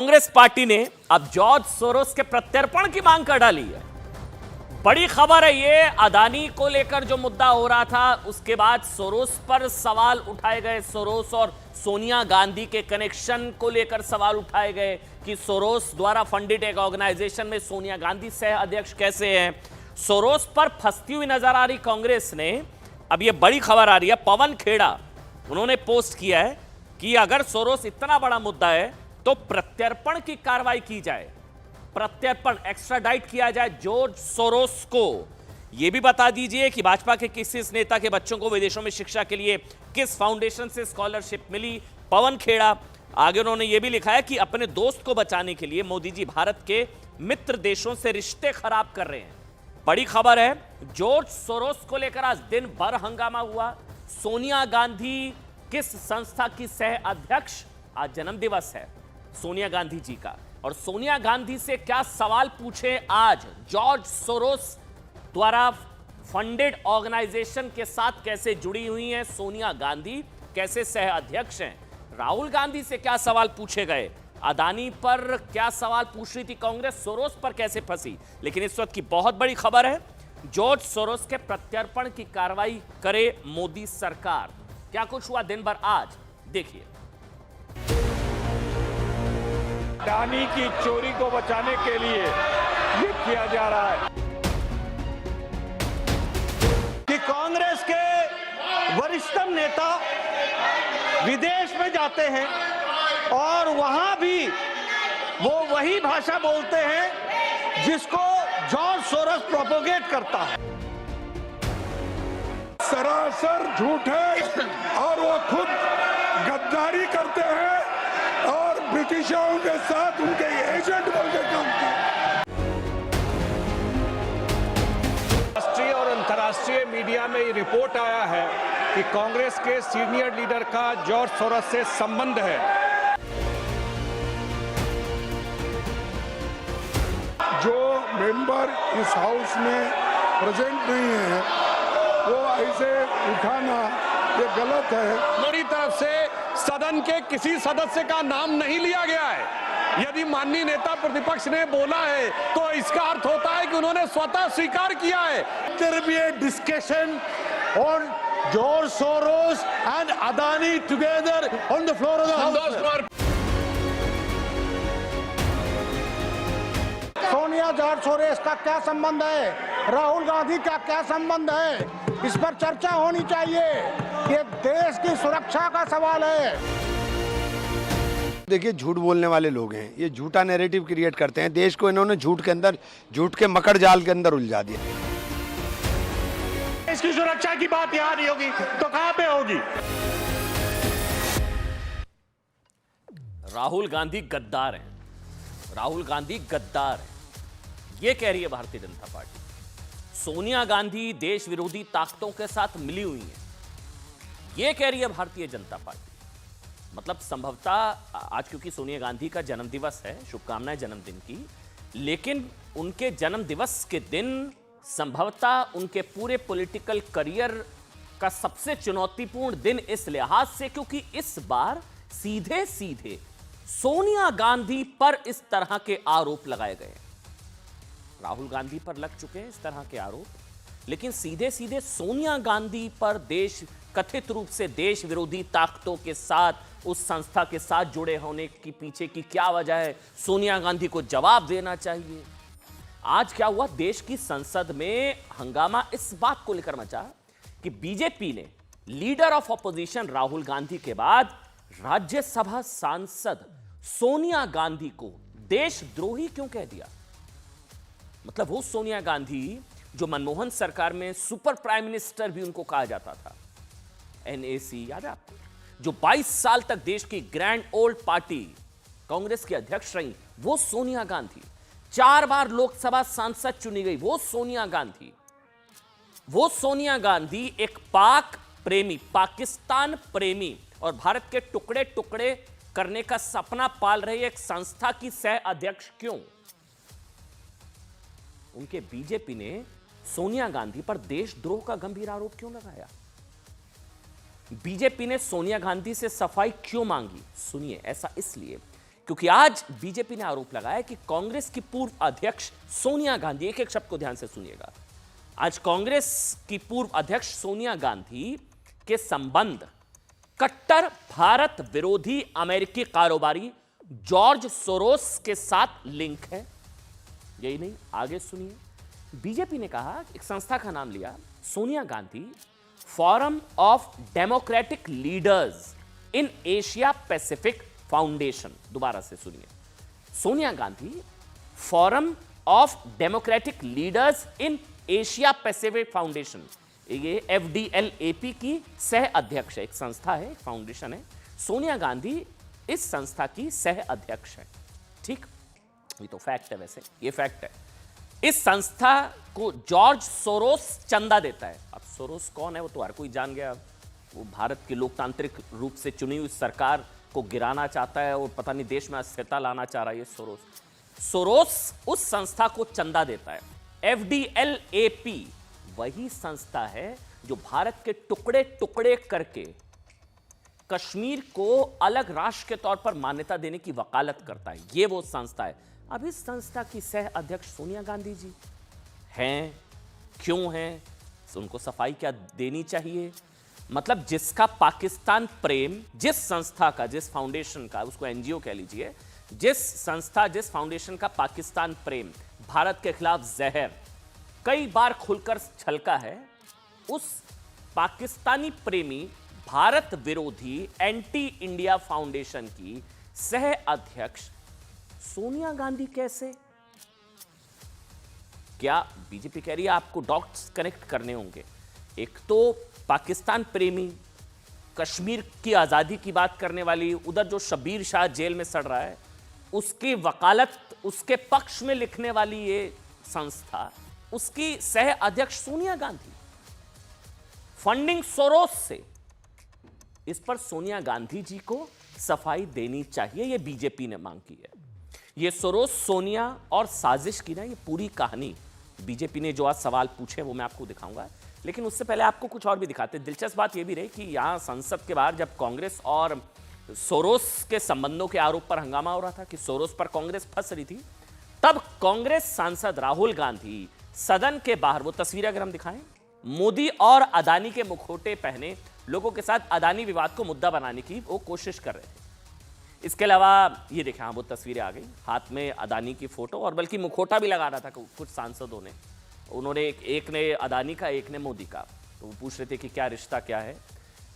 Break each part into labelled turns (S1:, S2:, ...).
S1: Congress party ने अब George Soros के प्रत्यर्पण की मांग कर डाली है। बड़ी खबर है ये। अदानी को लेकर जो मुद्दा हो रहा था उसके बाद सोरोस पर सवाल उठाए गए। सोरोस और सोनिया गांधी के कनेक्शन को लेकर सवाल उठाए गए कि सोरोस द्वारा फंडित एक ऑर्गेनाइजेशन में सोनिया गांधी सह अध्यक्ष कैसे हैं। सोरोस पर फंसती हुई नजर आ रही कांग्रेस ने अब ये बड़ी खबर आ रही है। पवन खेड़ा उन्होंने पोस्ट किया है कि अगर सोरोस इतना बड़ा मुद्दा है तो प्रत्यर्पण की कार्रवाई की जाए, प्रत्यर्पण एक्स्ट्राडाइट किया जाए जॉर्ज सोरोस को। यह भी बता दीजिए कि भाजपा के किस नेता के बच्चों को विदेशों में शिक्षा के लिए किस फाउंडेशन से स्कॉलरशिप मिली। पवन खेड़ा आगे उन्होंने यह भी लिखा है कि अपने दोस्त को बचाने के लिए मोदी जी भारत के मित्र देशों से रिश्ते खराब कर रहे हैं। बड़ी खबर है, जॉर्ज सोरोस को लेकर आज दिन भर हंगामा हुआ। सोनिया गांधी किस संस्था की सह अध्यक्ष, आज जन्मदिवस है सोनिया गांधी जी का, और सोनिया गांधी से क्या सवाल पूछे आज। जॉर्ज सोरोस द्वारा फंडेड ऑर्गेनाइजेशन के साथ कैसे जुड़ी हुई हैं सोनिया गांधी, कैसे सह अध्यक्ष हैं। राहुल गांधी से क्या सवाल पूछे गए, अदानी पर क्या सवाल पूछ रही थी कांग्रेस, सोरोस पर कैसे फंसी। लेकिन इस वक्त की बहुत बड़ी खबर है, जॉर्ज सोरोस के प्रत्यर्पण की कार्रवाई करे मोदी सरकार। क्या कुछ हुआ दिन भर आज, देखिए।
S2: अदानी की चोरी को बचाने के लिए ये किया जा रहा है
S3: कि कांग्रेस के वरिष्ठतम नेता विदेश में जाते हैं और वहां भी वो वही भाषा बोलते हैं जिसको जॉर्ज सोरोस प्रोपोगेट करता है।
S2: सरासर झूठ है और वो खुद गद्दारी करते हैं और ब्रिटिशों के साथ उनके एजेंट बनकर काम करते हैं।
S4: राष्ट्रीय और अंतर्राष्ट्रीय मीडिया में ये रिपोर्ट आया है कि कांग्रेस के सीनियर लीडर का जॉर्ज सोरोस से संबंध है।
S2: जो मेंबर इस हाउस में प्रेजेंट नहीं है वो ऐसे उठाना ये गलत है।
S4: मेरी तरफ से सदन के किसी सदस्य का नाम नहीं लिया गया है। यदि माननीय नेता प्रतिपक्ष ने बोला है तो इसका अर्थ होता है कि उन्होंने स्वतः स्वीकार किया है।
S3: There be a discussion on George Soros and Adani together on the floor of the House. Sonia George Soros का क्या संबंध है, राहुल गांधी का क्या संबंध है, इस पर चर्चा होनी चाहिए। ये देश की सुरक्षा का सवाल है।
S5: देखिए, झूठ बोलने वाले लोग हैं, ये झूठा नैरेटिव क्रिएट करते हैं। देश को इन्होंने झूठ के मकड़ जाल के अंदर उलझा दिया।
S3: देश की सुरक्षा की बात यहाँ नहीं होगी तो कहाँ पे होगी।
S1: राहुल गांधी गद्दार हैं, राहुल गांधी गद्दार हैं, यह कह रही है भारतीय जनता पार्टी। सोनिया गांधी देश विरोधी ताकतों के साथ मिली हुई हैं, यह कह रही है भारतीय जनता पार्टी। मतलब संभवतः आज क्योंकि सोनिया गांधी का जन्मदिवस है, शुभकामनाएं जन्मदिन की, लेकिन उनके जन्मदिवस के दिन संभवतः उनके पूरे पॉलिटिकल करियर का सबसे चुनौतीपूर्ण दिन इस लिहाज से क्योंकि इस बार सीधे सीधे सोनिया गांधी पर इस तरह के आरोप लगाए गए। राहुल गांधी पर लग चुके हैं इस तरह के आरोप, लेकिन सीधे सीधे सोनिया गांधी पर देश कथित रूप से देश विरोधी ताकतों के साथ उस संस्था के साथ जुड़े होने की पीछे की क्या वजह है, सोनिया गांधी को जवाब देना चाहिए। आज क्या हुआ, देश की संसद में हंगामा इस बात को लेकर मचा कि बीजेपी ने leader of opposition Rahul Gandhi के बाद राज्यसभा सांसद सोनिया गांधी को देशद्रोही क्यों कह दिया। मतलब वो सोनिया गांधी जो मनमोहन सरकार में सुपर प्राइम मिनिस्टर भी उनको कहा जाता था, एनएसी याद है आपको, जो 22 साल तक देश की ग्रैंड ओल्ड पार्टी कांग्रेस की अध्यक्ष रही, वो सोनिया गांधी 4 बार लोकसभा सांसद चुनी गई, वो सोनिया गांधी। वो सोनिया गांधी एक पाक प्रेमी, पाकिस्तान प्रेमी और भारत के टुकड़े टुकड़े करने का सपना पाल रही एक संस्था की सह अध्यक्ष क्यों। उनके बीजेपी ने सोनिया गांधी पर देशद्रोह का गंभीर आरोप क्यों लगाया। बीजेपी ने सोनिया गांधी से सफाई क्यों मांगी, सुनिए। ऐसा इसलिए क्योंकि आज बीजेपी ने आरोप लगाया कि कांग्रेस की पूर्व अध्यक्ष सोनिया गांधी, एक एक शब्द को ध्यान से सुनिएगा, आज कांग्रेस की पूर्व अध्यक्ष सोनिया गांधी के संबंध कट्टर भारत विरोधी अमेरिकी कारोबारी जॉर्ज सोरोस के साथ लिंक है। यही नहीं, आगे सुनिए। बीजेपी ने कहा, एक संस्था का नाम लिया, Sonia Gandhi forum of democratic leaders in Asia Pacific foundation. दोबारा से सुनिए, Sonia Gandhi forum of democratic leaders in Asia Pacific foundation, ये FDLAP की सह अध्यक्ष है, एक संस्था है, फाउंडेशन है। सोनिया गांधी इस संस्था की सह अध्यक्ष है। ठीक, ये तो फैक्ट है, वैसे ये फैक्ट है। इस संस्था को जॉर्ज सोरोस चंदा देता है। अब सोरोस कौन है वो तो हर कोई जान गया, वो भारत की लोकतांत्रिक रूप से चुनी हुई सरकार को गिराना चाहता है और पता नहीं देश में अस्थिरता लाना चाह रहा है। ये सोरोस उस संस्था को चंदा देता है। FDLAP वही संस्था है जो भारत के टुकड़े टुकड़े करके कश्मीर को अलग राष्ट्र के तौर पर मान्यता देने की वकालत करता है। ये वो संस्था है। अब इस संस्था की सह अध्यक्ष सोनिया गांधी जी हैं, क्यों हैं, उनको सफाई क्या देनी चाहिए? मतलब जिसका पाकिस्तान प्रेम, जिस संस्था का, जिस फाउंडेशन का, उसको NGO कह लीजिए, जिस संस्था, जिस फाउंडेशन का पाकिस्तान प्रेम, भारत के खिलाफ जहर कई बार खुलकर छलका है, उस पाकिस्तानी प्रेमी भारत विरोधी एंटी इंडिया फाउंडेशन की सह अध्यक्ष सोनिया गांधी कैसे? क्या बीजेपी कह रही है आपको डॉट्स कनेक्ट करने होंगे? एक तो पाकिस्तान प्रेमी, कश्मीर की आजादी की बात करने वाली, उधर जो शब्बीर शाह जेल में सड़ रहा है उसकी वकालत, उसके पक्ष में लिखने वाली ये संस्था, उसकी सह अध्यक्ष सोनिया गांधी, फंडिंग सोरोस से। इस पर सोनिया गांधी जी को सफाई देनी चाहिए, यह बीजेपी ने मांग की है। ये सोरोस, सोनिया और साजिश की ना ये पूरी कहानी बीजेपी ने जो आज सवाल पूछे वो मैं आपको दिखाऊंगा, लेकिन उससे पहले आपको कुछ और भी दिखाते। दिलचस्प बात यह भी रही कि यहां संसद के बाहर जब कांग्रेस और सोरोस के संबंधों के आरोप पर हंगामा हो रहा था कि सोरोस पर कांग्रेस फंस रही थी, तब कांग्रेस सांसद राहुल गांधी सदन के बाहर, वो तस्वीरें अगर हम दिखाएं, मोदी और अदानी के मुखौटे पहने लोगों के साथ अदानी विवाद को मुद्दा बनाने की वो कोशिश कर रहे थे। इसके अलावा ये देखें, हाँ वो तस्वीरें आ गई, हाथ में अदानी की फोटो और बल्कि मुखौटा भी लगा रहा था कुछ सांसदों ने। उन्होंने एक ने अदानी का, एक ने मोदी का, तो वो पूछ रहे थे कि क्या रिश्ता क्या है।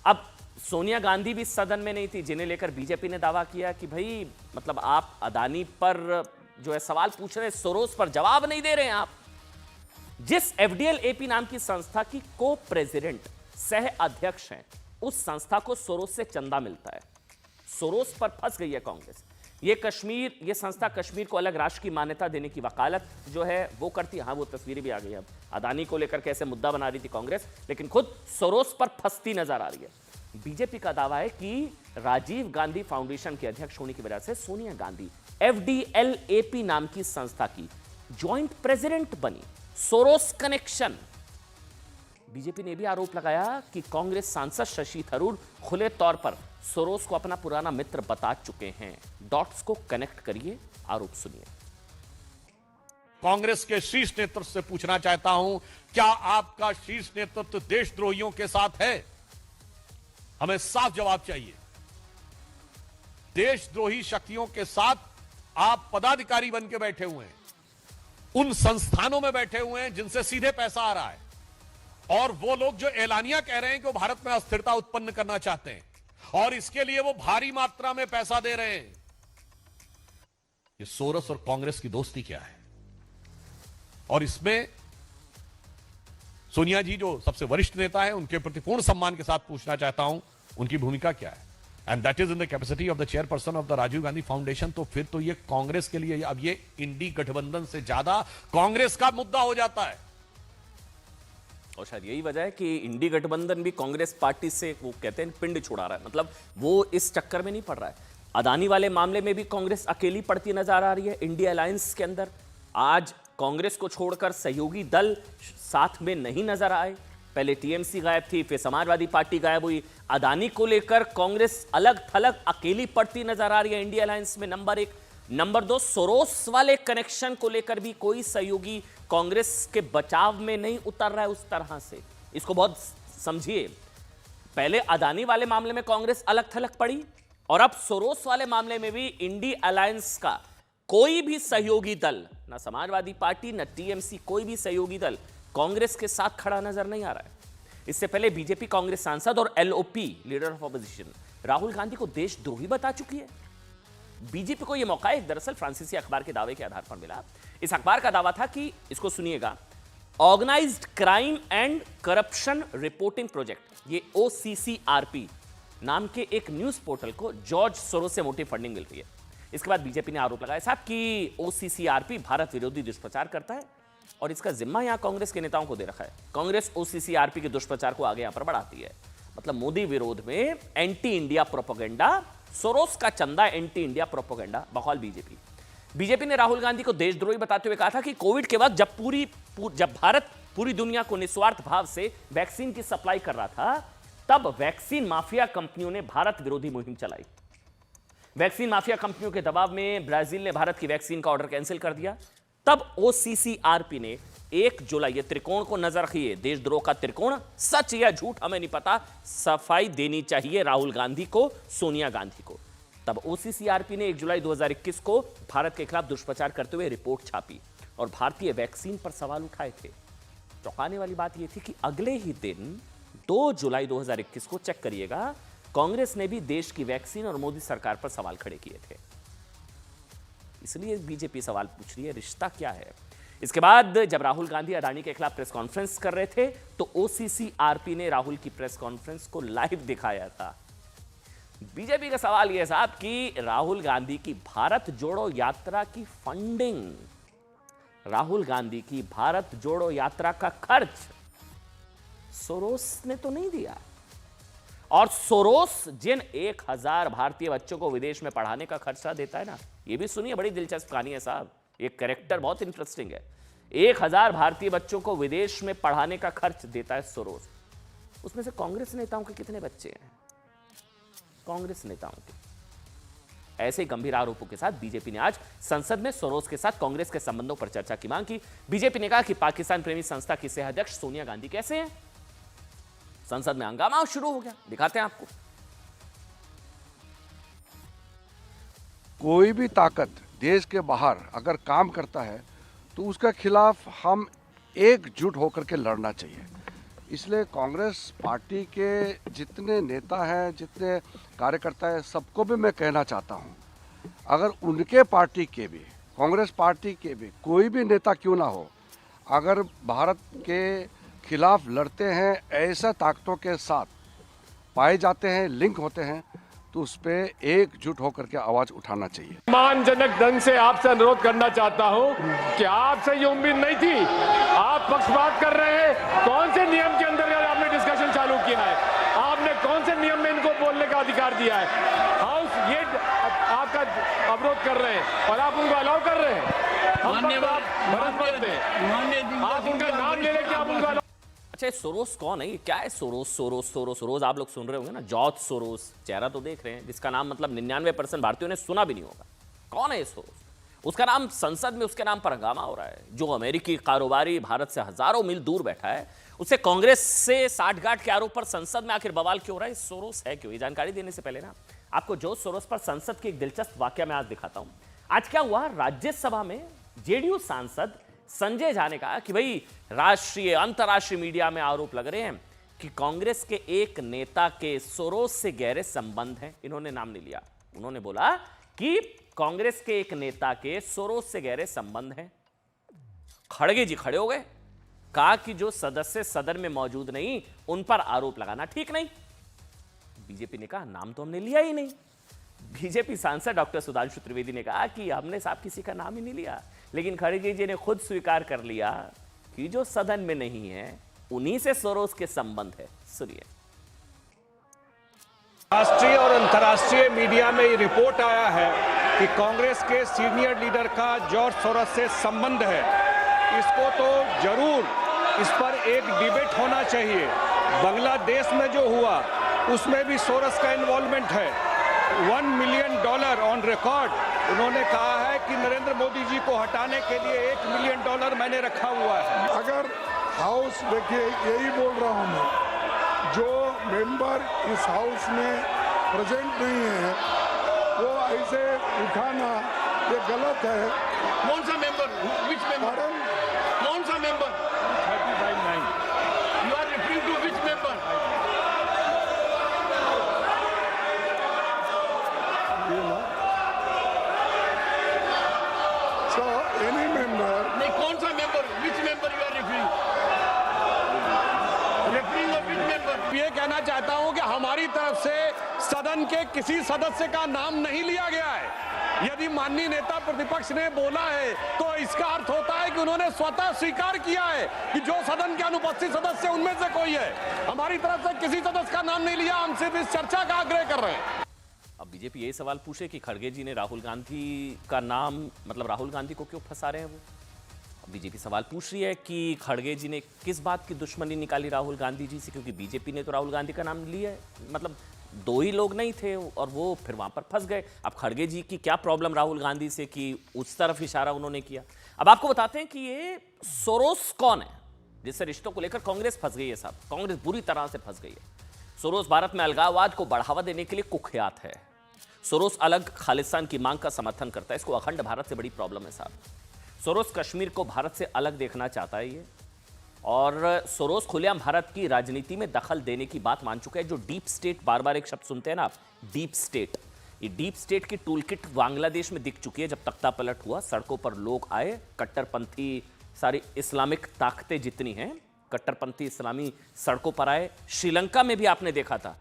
S1: अब सोनिया गांधी भी सदन में नहीं थी, जिन्हें लेकर बीजेपी ने दावा किया कि भाई मतलब आप अदानी पर जो है सवाल पूछ रहे हैं, सोरोस पर जवाब नहीं दे रहे हैं आप। जिस FDLAP नाम की संस्था की को प्रेसिडेंट, सह अध्यक्ष हैं, उस संस्था को सोरोस से चंदा मिलता है। सोरोस पर फंस गई है कांग्रेस। ये संस्था कश्मीर को अलग राष्ट्र की मान्यता देने की वकालत जो है वो करती है। हाँ वो तस्वीरें भी आ गई। अब अदानी को लेकर कैसे मुद्दा बना रही थी कांग्रेस, लेकिन खुद सोरोस पर फंसती नजर आ रही है। बीजेपी का दावा है कि राजीव गांधी फाउंडेशन के अध्यक्ष होने की वजह से सोनिया गांधी FDLAP नाम की संस्था की ज्वाइंट प्रेसिडेंट बनी। Soros connection. बीजेपी ने भी आरोप लगाया कि कांग्रेस सांसद शशि थरूर खुले तौर पर सोरोस को अपना पुराना मित्र बता चुके हैं। डॉट्स को कनेक्ट करिए, आरोप सुनिए।
S4: कांग्रेस के शीर्ष नेतृत्व से पूछना चाहता हूं, क्या आपका शीर्ष नेतृत्व देशद्रोहियों के साथ है? हमें साफ जवाब चाहिए। देशद्रोही शक्तियों के साथ आप पदाधिकारी बन के बैठे हुए हैं, उन संस्थानों में बैठे हुए हैं जिनसे सीधे पैसा आ रहा है, और वो लोग जो एलानिया कह रहे हैं कि वो भारत में अस्थिरता उत्पन्न करना चाहते हैं और इसके लिए वो भारी मात्रा में पैसा दे रहे हैं। ये सोरोस और कांग्रेस की दोस्ती क्या है? और इसमें सोनिया जी जो सबसे वरिष्ठ नेता है, उनके प्रति पूर्ण सम्मान के साथ पूछना चाहता हूं, उनकी भूमिका क्या है? And that is in the capacity of the chairperson of the Rajiv Gandhi foundation. तो फिर तो ये कांग्रेस के लिए अब ये इंडी गठबंधन से ज्यादा कांग्रेस का मुद्दा हो जाता है।
S1: और शायद यही वजह है कि इंडी गठबंधन भी कांग्रेस पार्टी से, वो कहते हैं, पिंड छुड़ा रहा है। मतलब वो इस चक्कर में नहीं पड़ रहा है। अदानी वाले मामले में भी कांग्रेस अकेली पड़ती नजर आ रही है। इंडिया अलायंस के अंदर आज कांग्रेस को छोड़कर सहयोगी दल साथ में नहीं नजर आए। पहले टीएमसी गायब थी, फिर समाजवादी पार्टी गायब हुई। अदानी को लेकर कांग्रेस अलग थलग अकेली पड़ती नजर आ रही है इंडिया अलायंस में, नंबर 1। नंबर 2, सोरोस वाले कनेक्शन को लेकर भी कोई सहयोगी कांग्रेस के बचाव में नहीं उतर रहा है उस तरह से। इसको बहुत समझिए, पहले अदानी वाले मामले में कांग्रेस अलग थलग पड़ी और अब सोरोस वाले मामले में भी इंडिया अलायंस का कोई भी सहयोगी दल, ना समाजवादी पार्टी ना टीएमसी, कोई भी सहयोगी दल कांग्रेस के साथ खड़ा नजर नहीं आ रहा है। इससे पहले बीजेपी कांग्रेस सांसद और LOP leader of opposition Rahul Gandhi को देशद्रोही बता चुकी है। बीजेपी को यह मौका एक दरअसल फ्रांसीसी अखबार के दावे के आधार पर मिला। इस अखबार का दावा था कि, इसको सुनिएगा, organised crime and corruption reporting project, ये OCCRP नाम के एक न्यूज पोर्टल को जॉर्ज सोरोस से मोटी फंडिंग मिल रही है। इसके बाद बीजेपी ने आरोप लगाया साहब कि OCCRP भारत विरोधी दुष्प्रचार करता है और इसका जिम्मा यहां कांग्रेस के नेताओं को दे रखा है। कांग्रेस OCCRP के दुष्प्रचार को आगे यहां पर बढ़ाती है। मतलब मोदी विरोध में एंटी इंडिया प्रोपेगेंडा, सोरोस का चंदा एंटी इंडिया प्रोपेगेंडा, बकौल बीजेपी ने राहुल गांधी को देशद्रोही बताते हुए कहा था कि कोविड के वक्त जब भारत पूरी दुनिया को निस्वार्थ भाव से वैक्सीन की सप्लाई कर रहा था, तब वैक्सीन माफिया कंपनियों ने भारत विरोधी मुहिम चलाई। वैक्सीन माफिया कंपनियों के दबाव में ब्राजील ने भारत की वैक्सीन का ऑर्डर कैंसिल कर दिया। तब OCCRP ने 1 जुलाई, ये त्रिकोण को नजर रखिए, देशद्रोह का त्रिकोण, सच या झूठ हमें नहीं पता, सफाई देनी चाहिए राहुल गांधी को, सोनिया गांधी को। तब OCCRP ने 1 जुलाई 2021 को भारत के खिलाफ दुष्प्रचार करते हुए रिपोर्ट छापी और भारतीय वैक्सीन पर सवाल उठाए थे। चौंकाने वाली बात यह थी कि अगले ही दिन 2 जुलाई 2021 को, चेक करिएगा, कांग्रेस ने भी देश की वैक्सीन और मोदी सरकार पर सवाल खड़े किए थे। इसलिए बीजेपी सवाल पूछ रही है, रिश्ता क्या है? इसके बाद जब राहुल गांधी अडानी के खिलाफ प्रेस कॉन्फ्रेंस कर रहे थे तो OCCRP ने राहुल की प्रेस कॉन्फ्रेंस को लाइव दिखाया था। बीजेपी का सवाल यह साहब कि राहुल गांधी की भारत जोड़ो यात्रा की फंडिंग, राहुल गांधी की भारत जोड़ो यात्रा का खर्च सोरोस ने तो नहीं दिया। और सोरोस जिन 1000 भारतीय बच्चों को विदेश में पढ़ाने का खर्चा देता है ना, ये भी सुनिए, बड़ी दिलचस्प कहानी है साहब, एक कैरेक्टर बहुत इंटरेस्टिंग है। 1000 भारतीय बच्चों को विदेश में पढ़ाने का खर्च देता है सोरोस। उसमें से कांग्रेस नेताओं के कितने बच्चे हैं? कांग्रेस नेताओं के। ऐसे गंभीर आरोपों के साथ बीजेपी ने आज संसद में सोरोस के साथ कांग्रेस के संबंधों पर चर्चा की मांग की। बीजेपी ने कहा कि पाकिस्तान प्रेमी संस्था की सह अध्यक्ष सोनिया गांधी कैसे हैं? संसद में हंगामा शुरू हो गया, दिखाते हैं आपको।
S6: कोई भी ताकत देश के बाहर अगर काम करता है तो उसके खिलाफ हम एकजुट होकर के लड़ना चाहिए। इसलिए कांग्रेस पार्टी के जितने नेता हैं, जितने कार्यकर्ता हैं, सबको भी मैं कहना चाहता हूं, अगर उनके पार्टी के भी, कांग्रेस पार्टी के भी कोई भी नेता क्यों ना हो, अगर भारत के खिलाफ लड़ते हैं, ऐसा ताकतों के साथ पाए जाते हैं, लिंक होते हैं, तो उस पर एकजुट होकर के आवाज उठाना चाहिए।
S7: सम्मानजनक ढंग से आपसे अनुरोध करना चाहता हूं कि आपसे ये उम्मीद नहीं थी, आप पक्षपात कर रहे हैं। कौन से नियम के अंतर्गत आपने डिस्कशन चालू किया है? आपने कौन से नियम में इनको बोलने का अधिकार दिया है? हाउस ये आपका अवरोध कर रहे हैं और आप उनको अलाउ कर रहे हैं। आप उनका नाम ले लेके आप उनको।
S1: अच्छा, सोरोस कौन है? ये क्या है सोरोस? आप लोग सुन रहे होंगे ना, जॉर्ज सोरोस, चेहरा तो देख रहे हैं, जिसका नाम मतलब 99% भारतीयों ने सुना भी नहीं होगा। कौन है ये सोरोस? उसका नाम संसद में उसके नाम पर हंगामा हो रहा है। जो अमेरिकी कारोबारी भारत से हजारों मील दूर बैठा है, उसे कांग्रेस से साठगांठ के आरोप पर संसद में आखिर बवाल क्यों हो रहा है? सोरोस है क्यों? ये जानकारी देने से पहले ना आपको जॉर्ज सोरोस पर संसद की एक दिलचस्प वाकया मैं आज दिखाता हूं। आज क्या हुआ, राज्यसभा में जेडीयू सांसद संजय झा ने कहा कि भाई राष्ट्रीय अंतर्राष्ट्रीय मीडिया में आरोप लग रहे हैं कि कांग्रेस के एक नेता के सोरोस से गहरे संबंध हैं। इन्होंने नाम नहीं लिया, उन्होंने बोला कि कांग्रेस के एक नेता के सोरोस से गहरे संबंध हैं। खड़गे जी खड़े हो गए, कहा कि जो सदस्य सदन में मौजूद नहीं उन पर आरोप लगाना ठीक नहीं। बीजेपी ने कहा नाम तो हमने लिया ही नहीं। बीजेपी सांसद डॉक्टर सुधांशु त्रिवेदी ने कहा कि हमने साहब किसी का नाम ही नहीं लिया, लेकिन खड़गे जी ने खुद स्वीकार कर लिया कि जो सदन में नहीं है उन्हीं से सोरोस के संबंध है। सुनिए।
S3: राष्ट्रीय और अंतर्राष्ट्रीय मीडिया में ये रिपोर्ट आया है कि कांग्रेस के सीनियर लीडर का जॉर्ज सोरोस से संबंध है। इसको तो जरूर इस पर एक डिबेट होना चाहिए। बांग्लादेश में जो हुआ उसमें भी सोरस का इन्वॉल्वमेंट है। $1 मिलियन ऑन रिकॉर्ड उन्होंने कहा है कि नरेंद्र मोदी जी को हटाने के लिए $1 मिलियन मैंने रखा हुआ है।
S2: अगर हाउस, देखिए यही बोल रहा हूँ मैं, जो मेंबर इस हाउस में प्रेजेंट नहीं है वो ऐसे उठाना ये गलत है।
S4: कौन सा मेंबर? Which member? कौन सा member?
S3: 35-9
S4: you are referring to which member?
S2: So any member,
S4: नहीं, कौन सा member? Which member you are referring? Referring of which member?
S7: ये कहना चाहता हूं कि हमारी तरफ से सदन के किसी सदस्य का नाम नहीं लिया गया है। यदि माननीय नेता प्रतिपक्ष ने बोला है तो इसका अर्थ होता है कि उन्होंने स्वतः स्वीकार किया है कि जो सदन के अनुपस्थित सदस्य उनमें से कोई है। हमारी तरफ से किसी सदस्य का नाम नहीं लिया, हम सिर्फ इस चर्चा का आग्रह कर रहे हैं।
S1: अब बीजेपी यही सवाल पूछे कि खड़गे जी ने राहुल गांधी का नाम, मतलब राहुल गांधी को क्यों फंसा रहे हैं वो। अब बीजेपी सवाल पूछ रही है कि खड़गे जी ने किस बात की दुश्मनी निकाली राहुल गांधी जी से, क्योंकि बीजेपी ने तो राहुल गांधी का नाम लिया है, मतलब दो ही लोग नहीं थे और वो फिर वहां पर फंस गए। अब खड़गे जी की क्या प्रॉब्लम राहुल गांधी से कि उस तरफ इशारा उन्होंने किया। अब आपको बताते हैं कि ये सोरोस कौन है जिससे रिश्तों को लेकर कांग्रेस फंस गई है। साहब, कांग्रेस बुरी तरह से फंस गई है। सोरोस भारत में अलगाववाद को बढ़ावा देने के लिए कुख्यात है। सोरोस अलग खालिस्तान की मांग का समर्थन करता है। इसको अखंड भारत से बड़ी प्रॉब्लम है साहब। सोरोस कश्मीर को भारत से अलग देखना चाहता है ये, और सोरोस खुलेआम भारत की राजनीति में दखल देने की बात मान चुका है। जो डीप स्टेट, बार बार एक शब्द सुनते हैं ना आप, डीप स्टेट, ये डीप स्टेट की टूलकिट बांग्लादेश में दिख चुकी है। जब तख्ता पलट हुआ, सड़कों पर लोग आए, कट्टरपंथी सारी इस्लामिक ताकतें जितनी हैं, कट्टरपंथी इस्लामी सड़कों पर आए। श्रीलंका में भी आपने देखा था,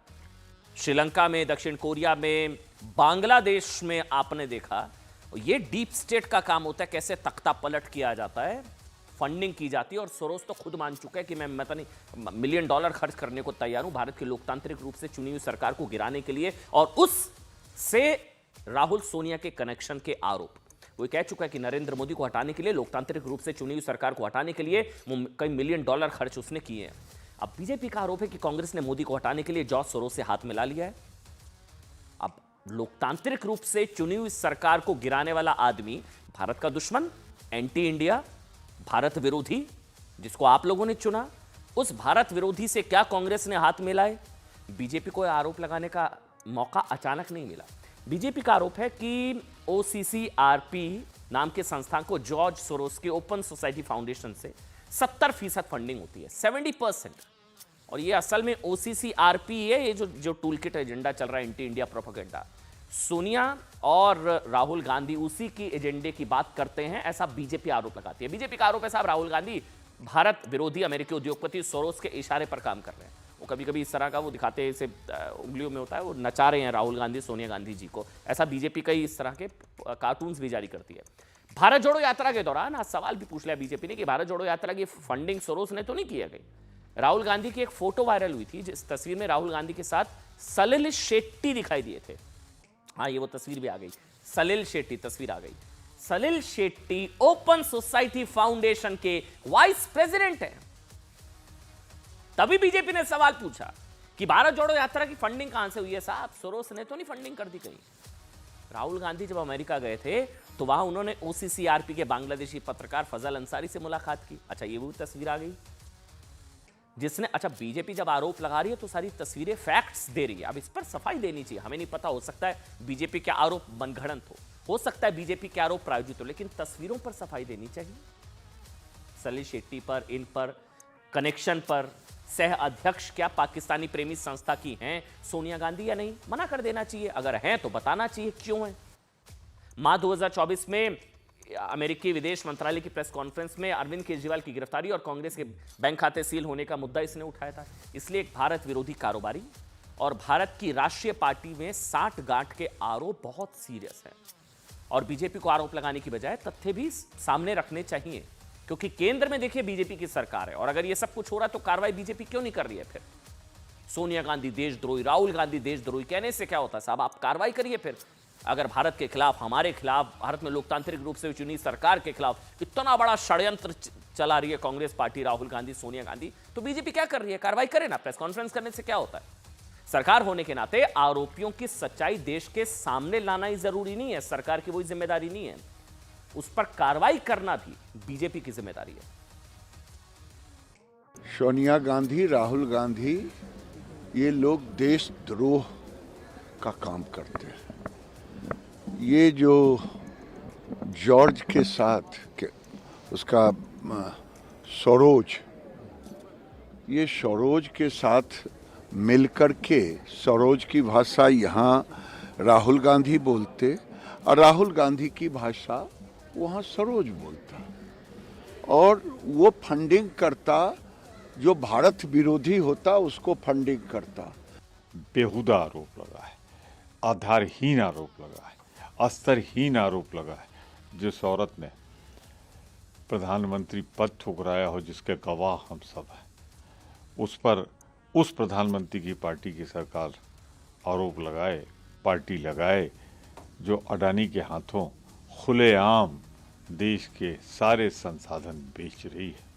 S1: श्रीलंका में, दक्षिण कोरिया में, बांग्लादेश में आपने देखा। ये डीप स्टेट का काम होता है, कैसे तख्ता पलट किया जाता है, फंडिंग की जाती है। और सोरोस तो खुद मान चुका है कि मैं पता नहीं $1 मिलियन खर्च करने को तैयार हूं भारत की लोकतांत्रिक रूप से चुनी हुई सरकार को गिराने के लिए। और उससे राहुल सोनिया के कनेक्शन के आरोप वो कह चुका है कि नरेंद्र मोदी को हटाने के लिए, लोकतांत्रिक रूप से चुनी हुई सरकार को हटाने के लिए कई $1 मिलियन खर्च उसने किए हैं। अब बीजेपी का आरोप है कि कांग्रेस ने मोदी को हटाने के लिए जॉर्ज सोरोस से हाथ मिला लिया है। अब लोकतांत्रिक रूप से चुनी हुई सरकार को गिराने वाला आदमी भारत का दुश्मन, एंटी इंडिया, भारत विरोधी, जिसको आप लोगों ने चुना, उस भारत विरोधी से क्या कांग्रेस ने हाथ मिलाए। बीजेपी को आरोप लगाने का मौका अचानक नहीं मिला। बीजेपी का आरोप है कि OCCRP नाम के संस्थान को जॉर्ज सोरोस के ओपन सोसाइटी फाउंडेशन से 70% फंडिंग होती है, 70%। और ये असल में OCCRP है, ये जो टूलकिट एजेंडा चल रहा है, एंटी इंडिया प्रोपेगेंडा, सोनिया और राहुल गांधी उसी की एजेंडे की बात करते हैं, ऐसा बीजेपी आरोप लगाती है। बीजेपी का आरोप है साहब, राहुल गांधी भारत विरोधी अमेरिकी उद्योगपति सोरोस के इशारे पर काम कर रहे हैं। वो कभी कभी इस तरह का वो दिखाते हैं, इसे उंगलियों में होता है, वो नचा रहे हैं राहुल गांधी सोनिया गांधी जी को, ऐसा बीजेपी कई इस तरह के कार्टून्स भी जारी करती है। भारत जोड़ो यात्रा के दौरान आज सवाल भी पूछ लिया बीजेपी ने कि भारत जोड़ो यात्रा की फंडिंग सोरोस ने तो नहीं किया गई। राहुल गांधी की एक फोटो वायरल हुई थी, जिस तस्वीर में राहुल गांधी के साथ सलिल शेट्टी दिखाई दिए थे। हाँ, ये वो तस्वीर भी आ गई, सलिल शेट्टी तस्वीर आ गई। Salil Shetty open society foundation के वाइस प्रेसिडेंट हैं। तभी बीजेपी ने सवाल पूछा कि भारत जोड़ो यात्रा की फंडिंग कहां से हुई है। साहब, सोरोस ने तो नहीं फंडिंग कर दी कहीं। राहुल गांधी जब अमेरिका गए थे तो वहां उन्होंने OCCRP के बांग्लादेशी पत्रकार फजल अंसारी से मुलाकात की। अच्छा, ये वो तस्वीर आ गई जिसने, अच्छा, बीजेपी जब आरोप लगा रही है तो सारी तस्वीरें फैक्ट्स दे रही है। अब इस पर सफाई देनी चाहिए। हमें नहीं पता, हो सकता है बीजेपी के आरोप मनगढ़ंत हो सकता है बीजेपी के आरोप प्रायोजित हो, लेकिन तस्वीरों पर सफाई देनी चाहिए। सलिल शेट्टी पर, इन पर, कनेक्शन पर, सह अध्यक्ष क्या पाकिस्तानी प्रेमी संस्था की हैं सोनिया गांधी या नहीं, मना कर देना चाहिए। अगर हैं तो बताना चाहिए क्यों है। मार्च 2024 में अमेरिकी विदेश मंत्रालय की प्रेस कॉन्फ्रेंस में अरविंद केजरीवाल की गिरफ्तारी और कांग्रेस के बैंक खाते सील होने का मुद्दा इसने उठाया था। इसलिए एक भारत विरोधी कारोबारी और भारत की राष्ट्रीय पार्टी में साठ गांठ के आरोप बहुत सीरियस है। और बीजेपी को आरोप लगाने की बजाय तथ्य भी सामने रखने चाहिए, क्योंकि केंद्र में देखिए बीजेपी की सरकार है। और अगर ये सब कुछ हो रहा है तो कार्रवाई बीजेपी क्यों नहीं कर रही है। फिर सोनिया गांधी देशद्रोही, राहुल गांधी देशद्रोही कहने से क्या होता है साहब, आप कार्रवाई करिए। फिर अगर भारत के खिलाफ, हमारे खिलाफ, भारत में लोकतांत्रिक रूप से चुनी सरकार के खिलाफ इतना बड़ा षड्यंत्र चला रही है कांग्रेस पार्टी, राहुल गांधी, सोनिया गांधी, तो बीजेपी क्या कर रही है? कार्रवाई करे ना। प्रेस कॉन्फ्रेंस करने से क्या होता है? सरकार होने के नाते आरोपियों की सच्चाई देश के सामने लाना ही जरूरी नहीं है, सरकार की वही जिम्मेदारी नहीं है, उस पर कार्रवाई करना भी बीजेपी की जिम्मेदारी है।
S8: सोनिया गांधी, राहुल गांधी, ये लोग देशद्रोह का काम करते हैं। ये जो जॉर्ज के साथ उसका सरोज, ये सरोज के साथ मिलकर के, सरोज की भाषा यहाँ राहुल गांधी बोलते और राहुल गांधी की भाषा वहाँ सरोज बोलता, और वो फंडिंग करता, जो भारत विरोधी होता उसको फंडिंग करता।
S9: बेहुदा आरोप लगा है, आधारहीन आरोप लगा है, स्तरहीन आरोप लगा है। जिस औरत ने प्रधानमंत्री पद ठुकराया हो, जिसके गवाह हम सब हैं, उस पर उस प्रधानमंत्री की पार्टी की सरकार आरोप लगाए, पार्टी लगाए, जो अडानी के हाथों खुलेआम देश के सारे संसाधन बेच रही है।